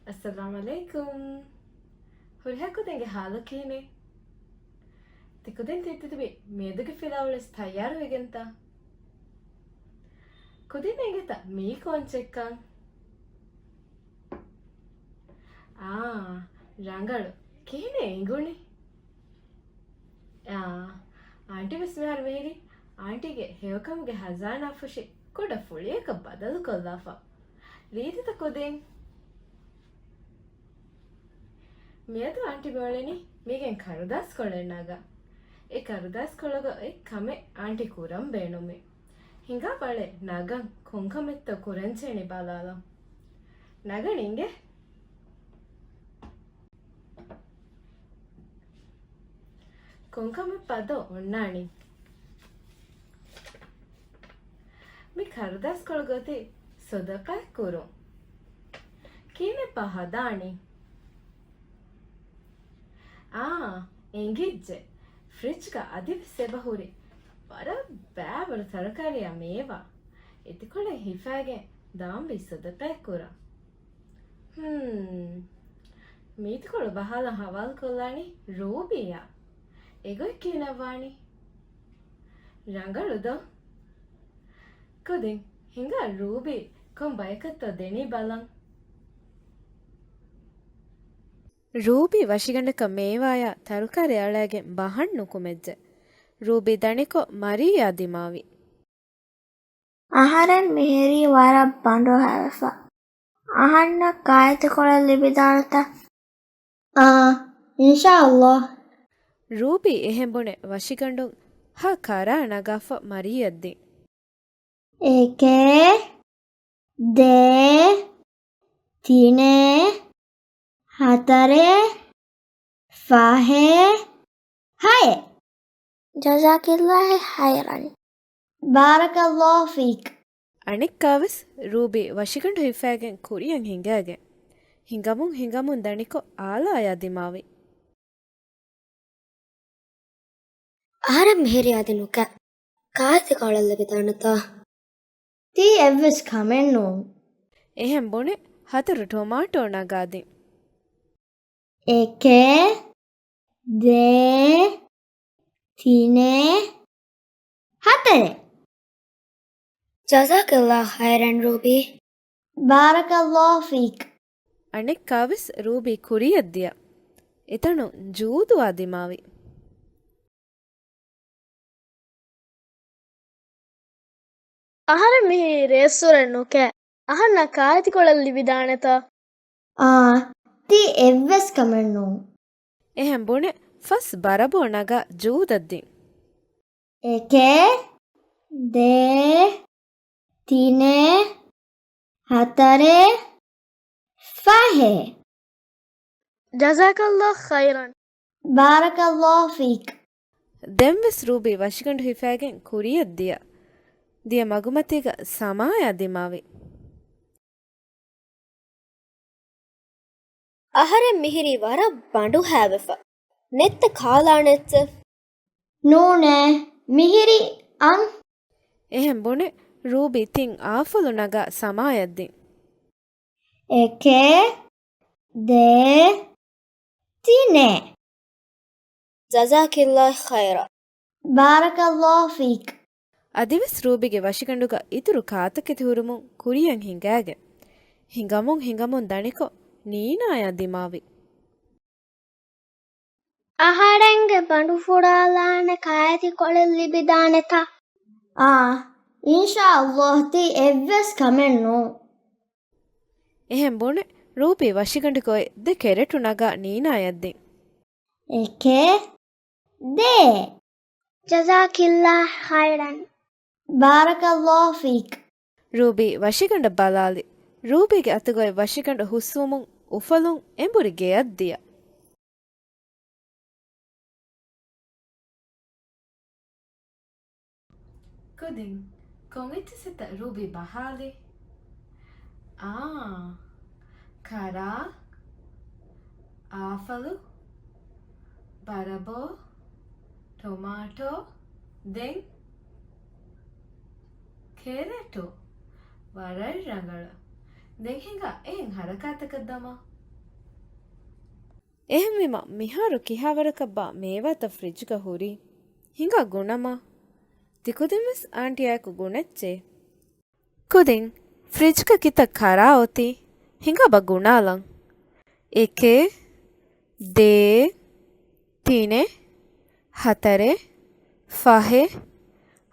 Assalamu alaikum. Hurhakudenಗೆ ಹಾಲಕೇನೆ ತಿಕುದೆನ್ ತಿತ್ತಿತಿಬಿ ಮೇದುಗೆ ಫಿಲಾವಳಸ್ ತಯಾರು ಹೇಗೆಂತ ಕುದಿನೆಗೆತ me ಕೊಂಚೆಕ್ಕಂ ಆ ರಂಗಳು ಕೇನೆ ಇಂಗುಣಿ ಆ ಆಂಟಿ ಬಿಸ್ಮಿಹಾರ್ ಮೇರಿ ಆಂಟಿಗೆ ಹೇವಕಮ್ಗೆ ಹಜಾರ್ ನಾಫುಶಿ ಕೊಡ ಫುಳಿಯಕ ಬದಲು ಕೊಲ್ಲಾಫ ರೀತಿತ ಕುದೆನ್ මියද ආන්ටි බෝලෙනි මේගෙන් කරදස් කොළෙන්නග ඒ කරදස් කොළග ඒ කමෙ ආන්ටි කුරම් බේනුමි ಹಿಂಗಾ ಬಳೆ ನಗಂ ಕೊಂಕಮೆತ್ತ ಕುರೆಂಚೇಣಿ ಬಾಲಾಲ ನಗಣಿಂಗೆ ಕೊಂಕಮೆ ಪದ ಒಣ್ಣಾಣಿ ಮಿ ಕರ್ದಸ್ ಕೊಳಗತಿ ಸೊದಪ ಕುರು ಕೀನೆ ಪಹದಾಣಿ ಎಂಗಿಜ್ಜೆ ಫ್ರಿಜ್ಗ ಅದಿವಿ ಸೆಬಹುರಿ ಬರ ಬ್ಯಾಬರ ತರಕಾರಿಯ ಮೇವ ಎತಿಕೊಳೆ ಹಿಫಾಗೆ ದಾಂಬಿ ಸೊದಪೆಕ್ಕುರ ಮೀತಿಕೊಳು ಬಹಳ ಹವಾಲ್ ಕೊಲ್ಲಾಣಿ ರೂಬಿಯ ಎಗೊಯ್ ಕೀನವಾಣಿ ರಂಗಳುದ ಕುದಿಂ ಹಿಂಗ ರೂಬಿ ಕೊಂ ಬಯಕತ್ತ ದೆನಿ ಬಲಂ ರೂಬಿ ವಶಿಗಂಡಕ ಮೇವಾಯ ತರುಕಾರಿ ಅಳಗೆ ಬಹಣ್ಣು ಕುಮೆಜ್ಜೆ ರೂಬಿ ದಣಿಕೊ ಮರಿಯಾ ದಿಮಾವಿ ಆಹಾರನ್ ಮಿಹಿರಿ ವಾರ ಬಂಡು ಹಾರಫ ಆಹಣ್ಣ ಕಾಯ್ದುಕೊಳ್ಳಲಿ ಬಿದಾಣತ ಇನ್ಶಾ ಅಲ್ಲಾಹ್ ರೂಬಿ ಎಹೆಂಬೊಣೆ ವಶಿಗಂಡು ಹ ಕರ ನಗಫ ಮರಿಯದ್ದಿ ಏಕೆ ದೇ ತಿನೆ ಹತರೆ ಫಾಹೆ ಹಾಯೆ ಜಜಾಕಿಲ್ಲಾಹಿ ಖೈರನ್ ಬಾರಕಲ್ಲಾಹು ಫೀಕ್ ಅಣಿಕ್ಕಾವಸ್ ರೂಬಿ ವಶಿಗಂಡು ಹಿಫಾಗೆನ್ ಕುರಿಯಂ ಹಿಂಗಾಗೆ ಹಿಂಗಮುನ್ ದಣಿಕೊ ಆಲಾಯ ದಿಮಾವಿ ಆಹಾರ ಮಿಹಿರಿ ಆದಿನುಕ ಕಾಯ್ದುಕೊಳ್ಳಲಿ ಬಿದಾಣತ ತೀ ಎವ್ವಿಸ್ ಕಮೆನ್ನು ಎಹೆಂಬೊಣೆ ಹತರು ಟೊಮಾಟೊ ನಗಾದಿ ಏಕೆ ದೇ ತಿನೆ ಹತರೆ ಜಜಾಕಲ್ಲಾಹು ಖೈರನ್ ರೂಬಿ ಬಾರಕಲ್ಲಾಹು ಫೀಕ್ ಅಣಿಕ್ಕಾವಸ್ ರೂಬಿ ಕುರಿಯದ್ದಿಯ ಇತಣು ಜೂದು ಆದಿಮಾವಿ ಆಹಾರ ಮಿಹಿರಿ ರೇಸ್ತೋರೆಂಟ್ ಅಹನ್ನ ಕಾಯ್ದುಕೊಳ್ಳಲಿ ವಿಧಾನತ ತಿ ಎವ್ವೆಸ್ ಕಮೆನ್ನು ಎಹೆಂಬೊಣೆ ಫಸ್ ಬರಬೋ ನಗ ಜೂದದ್ದಿ ಏಕೆ ದೇ ತಿನೆ ಹತರೆ ಫಾಹೆ ಜಜಾಕಲ್ಲಾಹು ಖೈರನ್ ಬಾರಕಲ್ಲಾಹು ಫೀಕ್ ದೆಂವೆಸ್ ರೂಬಿ ವಶಿಗಂಡು ಹಿಫಾಗೆನ್ ಕುರಿಯದ್ದಿಯ ದಿಯ ಮಗುಮತಿಗ ಸಮಾಯ ದಿಮಾವಿ ಆಹಾರ ಮಿಹಿರಿ ವರ ಬಂಡು ಹ್ಯಾವೆಫ ನೆತ್ತ ಖಾಲಾಣೆಚ್ಚ ನೂನೆ ಮಿಹಿರಿ ಅಂ ಎಹೆಂಬೊಣೆ ರೂಬಿ ತಿಂ ಆಫಲು ನಗ ಸಮಾಯದ್ದಿ ಏಕೆ ದೇ ತಿನೆ ಜಜಾಕಿಲ್ಲಾಹಿ ಖೈರ ಬಾರಕಲ್ಲಾಹು ಫೀಕ್ ಅದಿವೆಸ್ ರೂಬಿಗೆ ವಶಿಗಂಡುಗ ಇತುರು ಕಾತಕ್ಕೆ ಹುರುಮುಂ ಕುರಿಯಂ ಹಿಂಗಾಗೆ ಹಿಂಗಮುನ್ ದಣಿಕೊ ನೀನಾಯ ದಿಮಾವಿ ಆಹಾರಂಗೆ ಬಂಡು ಫುಡಾಲಾನೆ ಕಾಯ್ದುಕೊಳ್ಳಲಿ ಬಿದಾಣತ ಇನ್ಶಾ ಅಲ್ಲಾಹ್ ತಿ ಎವ್ವೆಸ್ ಕಮೆನ್ನು ಎಹೆಂಬೊಣೆ ರೂಬಿ ವಶಿಗಂಡು ಕೊಯ್ ದೆ ಕೆರೆಟು ನಗ ನೀನಾಯದ್ದಿ ಏಕೆ ದೇ ಜಜಾಕಿಲ್ಲಾಹಿ ಖೈರನ್ ಬಾರಕಲ್ಲಾಹು ಫೀಕ್ ರೂಬಿ ವಶಿಗಂಡ ಬಲಾಲಿ ರೂಬಿಗೆ ಅತುಗೊಯ್ ವಶಿಗಂಡ ಹುಸ್ಸುಮುಂ ಉಫಲುಂ ಎಂಬುರಿಗೆ ಅದ್ದಿಯ ಕುದಿಂ ಕೊಂಗಿಚ್ಚಿಸಿತ ರೂಬಿ ಬಹಾಲಿ ಖರ ಆಫಲು ಬರಬೋ ಟೊಮಾಟೊ ದೆನ್ ಕೆರೆಟು ವರಳ್ ರಂಗಳ ದೆನ್ ಹಿಂಗ ಏನ್ ಹರಕಾತಕದ್ದಮ එහෙමෙම මිහාරු කිහාවරකಬ್ಬ මේවත ಫ್ರಿಜ್ಗ ಹುರಿ ಹಿಂಗ ಗುಣಮ ತಿಕುದಿಮಿಸ್ ಆಂಟಿಯಾಕು ಗುಣೆಚ್ಚೆ ಕುದಿಂ ಫ್ರಿಜ್ಗ ಕಿತ ಖರಾ ಒತಿ ಹಿಂಗ ಬ ಗುಣಾಲಂ ಏಕೆ ದೇ ತೀನೆ ಹತರೆ ಫಹೆ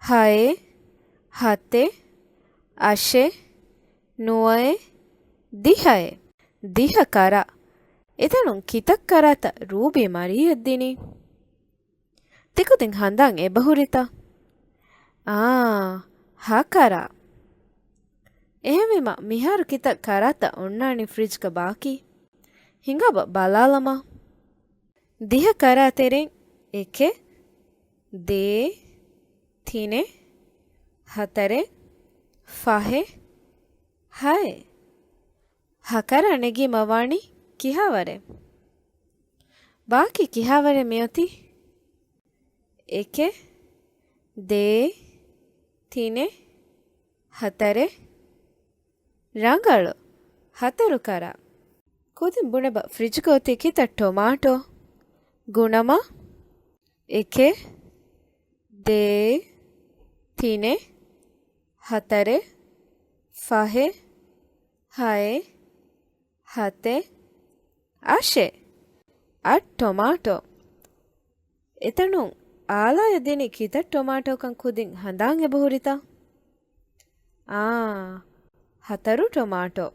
ಹಯೆ ಹತೆ ಅಶೆ ನುವಯೆ ದಿಹಯೆ ದಿಹ ಕರ එතනුන් කිතක් කරාත රූබේ මරියද්දිනි තිකුතින් හන්දන් එබහුරිත හකරා එහෙමෙම මිහාරු කිතක් කරාත ඔන්නානි ෆ්‍රිජ්ක ಬಾಕಿ ಹಿಂಗಬ ಬಲಾಲಮ ದಿಹ ಕರಾತೆರೆಂ ಏಕೆ ದೇ ತಿನೆ ಹತರೆ ಫಹೆ ಹಯೆ ಹಕರ ನೆಗಿ ಮವಾಣಿ ಕಿಹಾವರೆ ಬಾಕಿ ಕಿಹಾವರೆ ಮಿಯೊತಿ ಏಕೆ ದೇ ತಿನೆ ಹತರೆ ರಂಗಳು ಹತರು ಕರ ಕೂದಿಂ ಬುಣೆಬ ಫ್ರಿಜ್ಗೋತಿ ಕಿತ ಟೊಮಾಟೊ ಗುಣಮ ಏಕೆ ದೇ ತಿನೆ ಹತರೆ ಫಹೆ ಹಯೆ ಹತೆ ಆಶೆ ಅಟ್ ಟೊಮಾಟೊ ಎತನು ಆಲಾಯ ದಿನಿ ಕಿತ ಟೊಮಾಟೊ ಕಂ ಕುದಿಂ ಹಂದಾಂ ಎಬಹುರಿತ ಹತರು ಟೊಮಾಟೊ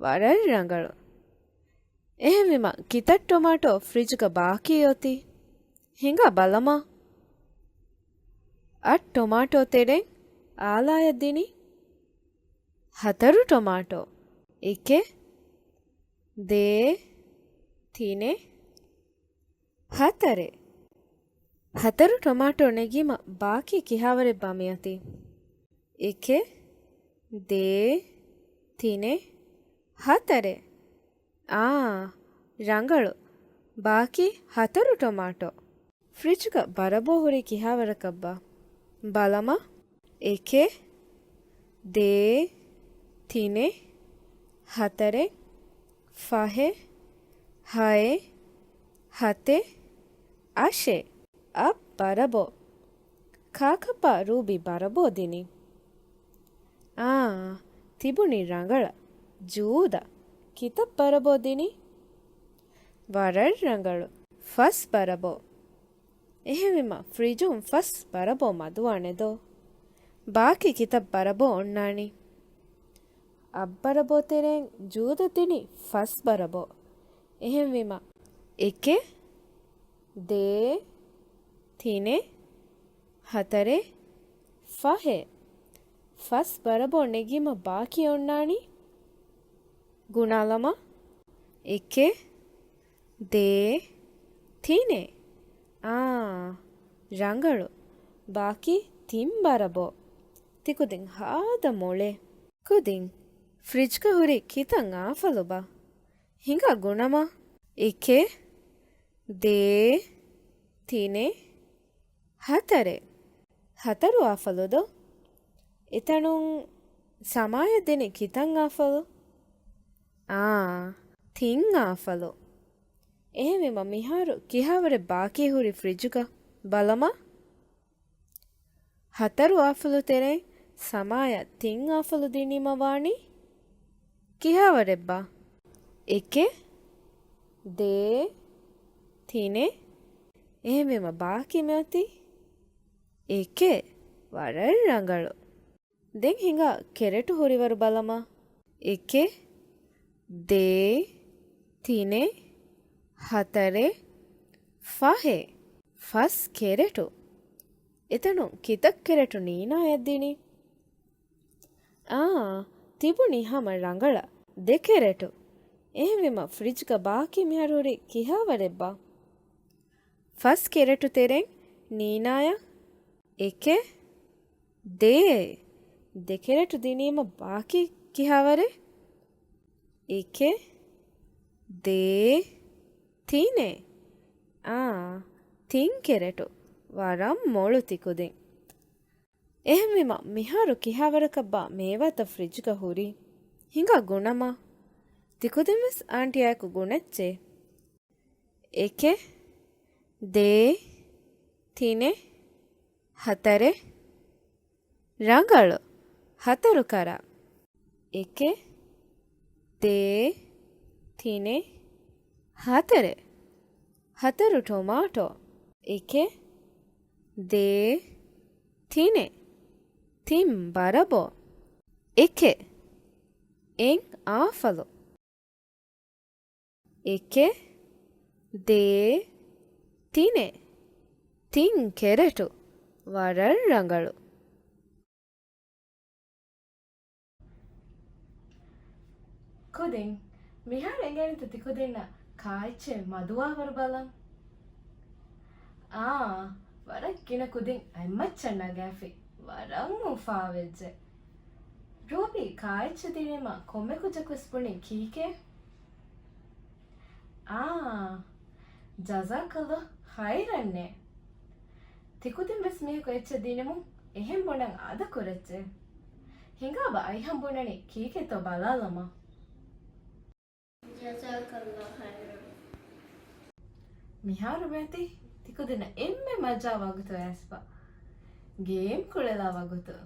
ವರರಿ ರಂಗಳು එහෙමෙම ಕಿತ ಟೊಮಾಟೊ ಫ್ರಿಜ್ಗ ಬಾಕಿ ಯೋತಿ ಹಿಂಗ ಬಲಮ ಅಟ್ ಟೊಮಾಟೊ ತೆರೆ ಆಲಾಯ ದಿನಿ ಹತರು ಟೊಮಾಟೊ ಏಕೆ ದೇ ತಿನೆ ಹತರೆ ಹತರು ಟೊಮಾಟೊ ನೆಗಿಮ ಬಾಕಿ ಕಿಹಾವರೆ ಬಮಿಯತಿ ಏಕೆ ದೇ ತಿನೆ ಹತರೆ ರಂಗಳು ಬಾಕಿ ಹತರು ಟೊಮಾಟೊ ಫ್ರಿಜ್ಗ ಬರಬೋಹುರಿ ಕಿಹಾವರ ಕಬ್ಬ ಬಲಮ ಏಕೆ ದೇ ತಿನೆ ಹತರೆ ಫಹೆ ಹಯೆ ಹತೆ ಅಶೆ ಅಪ್ ಬರಬೋ ಕಾಕಪ್ಪ ರೂಬಿ ಬರಬೋ ದಿನಿ ತಿಬುಣಿ ರಂಗಳ ಜೂದ ಕಿತ ಬರಬೋ ದಿನಿ ವರಳ್ ರಂಗಳು ಫಸ್ ಬರಬೋ එහෙමෙම ෆ්‍රිජුම් ෆස් ಬರಬೋ ಮದುವಾಣೆದೋ ಬಾಕಿ ಕಿತ ಬರಬೋ ಒಣ್ಣಾಣಿ ಅಬ್ಬರಬೋ ತೆರೆಂ ಜೂದ ತಿನಿ ಫಸ್ ಬರಬೋ එහෙමෙම ಏಕೆ ದೇ ತಿನೆ ಹತರೆ ಫಹೆ ಫಸ್ ಬರಬೋ ನೆಗಿಮ ಬಾಕಿ ಒಣ್ಣಾಣಿ ಗುಣಾಲಮ ಏಕೆ ದೇ ತಿನೆ ರಂಗಳು ಬಾಕಿ ತಿಂಬರಬೋ ತಿಕುದಿಂ ಹಾದ ಮೊಳೆ ಕುದಿಂ ಫ್ರಿಜ್ಗ ಹುರಿ ಕಿತಂ ಆಫಲುಬ ಹಿಂಗ ಗುಣಮ ಏಕೆ ದೇ ತಿನೆ ಹತರೆ ಹತರು ಆಫಲುದೋ ಇತಣುಂ ಸಮಾಯ ದಿನಿ ಕಿತಂ ಆಫಲು ತಿಂ ಆಫಲು එහෙමෙම මිහාරු කිහාවර ಬಾಕಿ ಹುರಿ ಫ್ರಿಜ್ಗ ಬಲಮ ಹತರು ಆಫಲು ತೆರೆ ಸಮಾಯ ತಿಂ ಆಫಲು ದಿನಿಮವಾಣಿ ಕಿಹಾವರೆಬ್ಬ ಏಕೆ ದೇ ತಿನೆ එහෙමෙම ಬಾಕಿ ಮೆಯತಿ ಏಕೆ ವರಳ್ ರಂಗಳು ದೆನ್ ಹಿಂಗ ಕೆರೆಟು ಹುರಿವರು ಬಲಮ ಏಕೆ ದೇ ತಿನೆ ಹತರೆ ಫಹೆ ಫಸ್ ಕೆರೆಟು ಎತನು ಕಿತಕ್ ಕೆರೆಟು ನೀನಾ ಎದ್ದಿನಿ ತಿಬುಣಿ ಹಮ ರಂಗಳ ದೆ ಕೆರೆಟು එහෙමෙම ಫ್ರಿಜ್ಗ ಬಾಕಿ ಮಿಹರುರಿ ಕಿಹಾವರೆಬ್ಬ ಫಸ್ ಕೆರೆಟು ತೆರೆಂ ನೀನಾಯ ಏಕೆ ದೇ ದೆ ಕೆರೆಟು ದಿನೀಮ ಬಾಕಿ ಕಿಹಾವರೆ ಏಕೆ ದೇ ತಿನೆ ತಿಂ ಕೆರೆಟು ವರಂ ಮೊಳು ತಿಕುದಿಂ එහෙමෙම මිහාරු කිහාවරකಬ್ಬ මේවත ಫ್ರಿಜ್ಗ ಹುರಿ ಹಿಂಗ ಗುಣಮ ತಿಕುದಿಮಿಸ್ ಆಂಟಿಯಾಕು ಗುಣೆಚ್ಚೆ ಏಕೆ ದೇ ತಿನೆ ಹತರೆ ರಂಗಳು ಹತರು ಕರ ಏಕೆ ದೇ ತಿನೆ ಹತರೆ ಹತರು ಟೊಮಾಟೊ ಏಕೆ ದೇ ತಿನೆ ತಿಂ ಬರಬೋ ಏಕೆ ಎಂಗ್ ಆಫಲು ಏಕೆ ದೇ ತಿನೆ ತಿಂ ಕೆರೆಟು ವರರಂಗಳು ಕುದಿಂಗ್ ಮಿಹಾಳ ಎಂಗೇನಿತತಿ ಕುದಿನ್ನ ಕಾಯ್ಚೆ ಮದುವಾವರ್ ಬಲಂ ಆ ವರಕ್ಕಿನ ಕುದಿಂಗ್ ಅಮ್ಮಚ್ಚಣ್ಣ ಗ್ಯಾಫಿ ವರಂಗು ಫಾವೆಜ್ಜೆ ರೂಬಿ ಕಾಯ್ಚೆ ತಿನೇಮ ಕೊಮ್ಮೆ ಕುಜ ಕುಸ್ಪುಣಿ ಕೀಕೆ ಆ ಜಜಾಕಲ್ಲ ಹೈರನ್ನೆ ತಿಕುದಿಂ ಬೆಸ್ ಮೇಕು ಎಚ್ಚ ದಿನಮು ಎಹೆಂ ಬೊಣಂ ಅದ ಕುರೆಚ್ಚೆ ಹಿಂಗಾಬ ಐಹಂ ಬುಣನಿ ಕೀಕೆ ತೋ ಬಲಾಲಮ ಮಿಹಾರು ಬೇತಿ ತಿಕುದಿನ ಎಮ್ಮೆ ಮಜಾವಾಗುತ್ತು ಆಸ್ಪ ಗೇಮ್ ಕುಳೆಲಾವಾಗುತ್ತು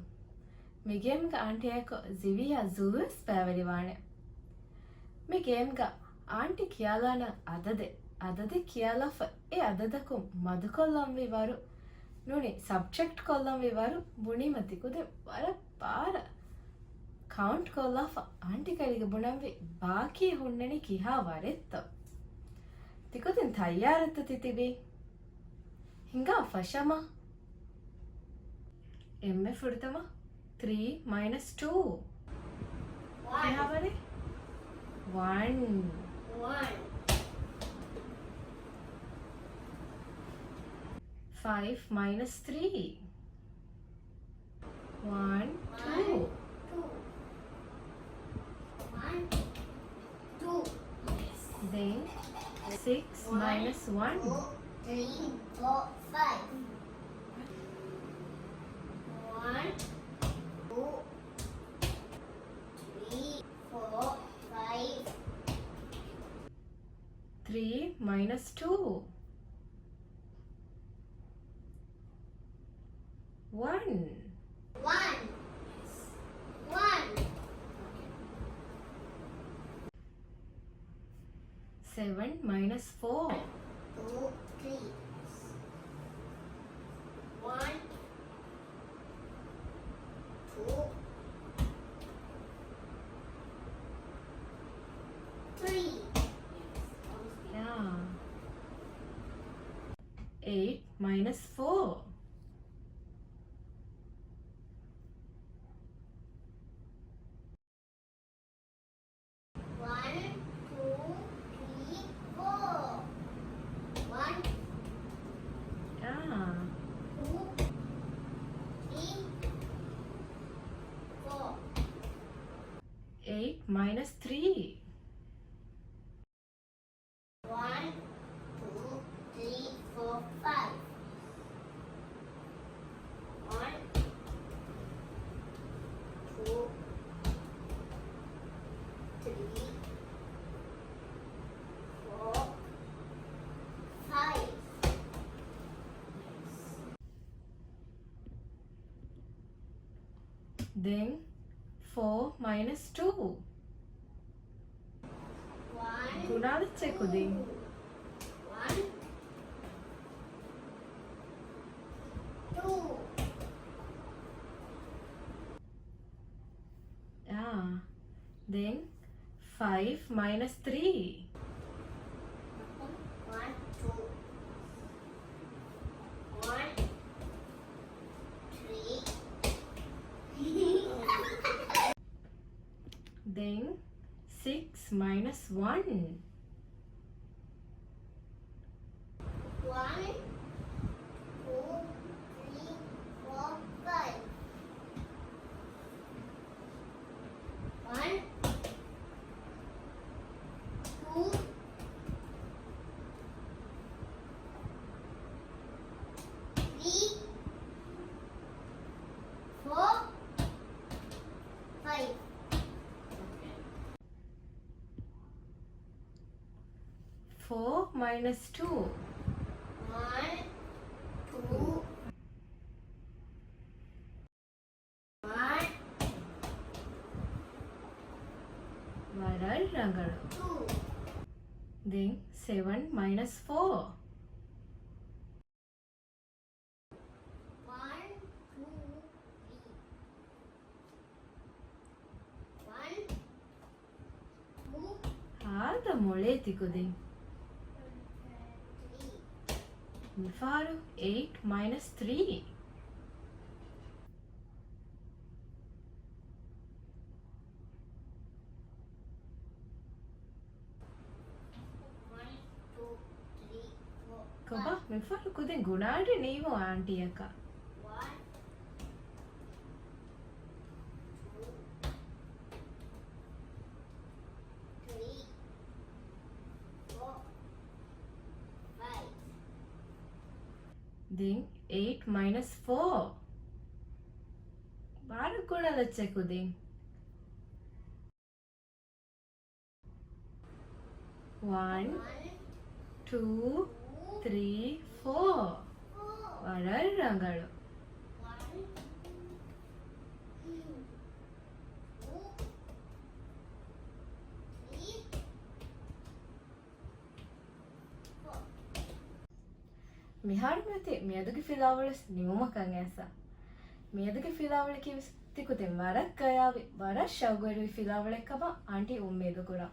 ಮಿ ಗೇಮ್ಗ ಆಂಟಿಯಾಕ ಜಿವಿಯ ಜೂಸ್ ಪෑವರಿವಾಣೆ ಮಿ ಗೇಮ್ಗ ಆಂಟಿ ಕಿಯಾಲಾನ ಅದದೆ ಕಿಯಾಲಫ ಎ ಅದದಕು ಮದುಕೊಲ್ಲಂ ವಿವಾರು ನುಣಿ ಸಬ್ಜೆಕ್ಟ್ ಕೊಲ್ಲಂ ವಿವಾರು ಬುಣಿ ಮತಿಕುದೆ ವರ ಪಾರ ಕೌಂಟ್ ಕೊಲ್ಲಫ ಆಂಟಿ ಕಳಿಗೆ ಬುಣಂವಿ ಬಾಕಿ ಹುಣ್ಣಣಿ ಕಿಹಾ ವರೆತ್ತ ತಿಕುದಿನ್ ತಯ್ಯಾರತ್ತ ತಿತಿಬಿ ಹಿಂಗ ಫಶಮ ಎಮ್ಮೆ ಫುಡ್ತಮ 3 - 2 ಕಿಹಾ ವರೆ 1 5 - 3 1 2 then 6 - 1 3, 4, 5. 1, 2, 3, 4, 5. 3 - 2 1 1. 1. 7 - 4 2, 3. 1, 2, 3. yeah 8 - 4 1, 2, 3, 4. 1, yeah 2, 3, 4. 8 - 3 1, 2, 3, 4, 5. 1, 2, 3, 4, 5. then 4 - 2 1, ಗುಣಾಲಿಚ್ಚೆ ಕುದಿಂಗ್ 1, 2. yeah then 5 - 3 1, 2, 1, 3. then 6 - 1 1, 2, 3, 4, 5. 1, 2, 3, 4, 5. 4 4 minus 2. 1, 2, 1, වරල් රඟලු. 2, Then 7 minus 4. 1, 2, 3. 1, 2, ආද මොලේ තිකුදින්. 3. මිෆාරු 8 minus 3. 1, 2, 3, 4, කබා මිෆාරු කුදින් ගුණාට නීවෝ ආන්ටි එක. 1, 2, 3, 4, 5. Then 8 minus 4. ಬಾರ ಗುಣದ ಚೆಕುದಿಂ. 1 2 3 4. ವರಲ್ ರಂಗಳು. 1, 2, 3, 4. මිහාරු මැති මියදුගේ ෆිලාවලස් නියුමකන් ඇස. මියදුගේ ෆිලාවලකි තිකුතින් වරක් ගයාවි වරක් ශව්ගරුයි ෆිලාවලෙක්කම ආන්ටි උම්මේදුකුරා.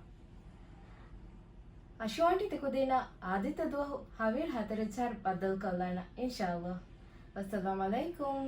අශු ආන්ටි තිකුදීන ආදිත දුවහු හවීර් 4000 බදල් කල්ලාන ඉන්ෂාල්ලාහ්. වස්සලාමු අලයිකුම්.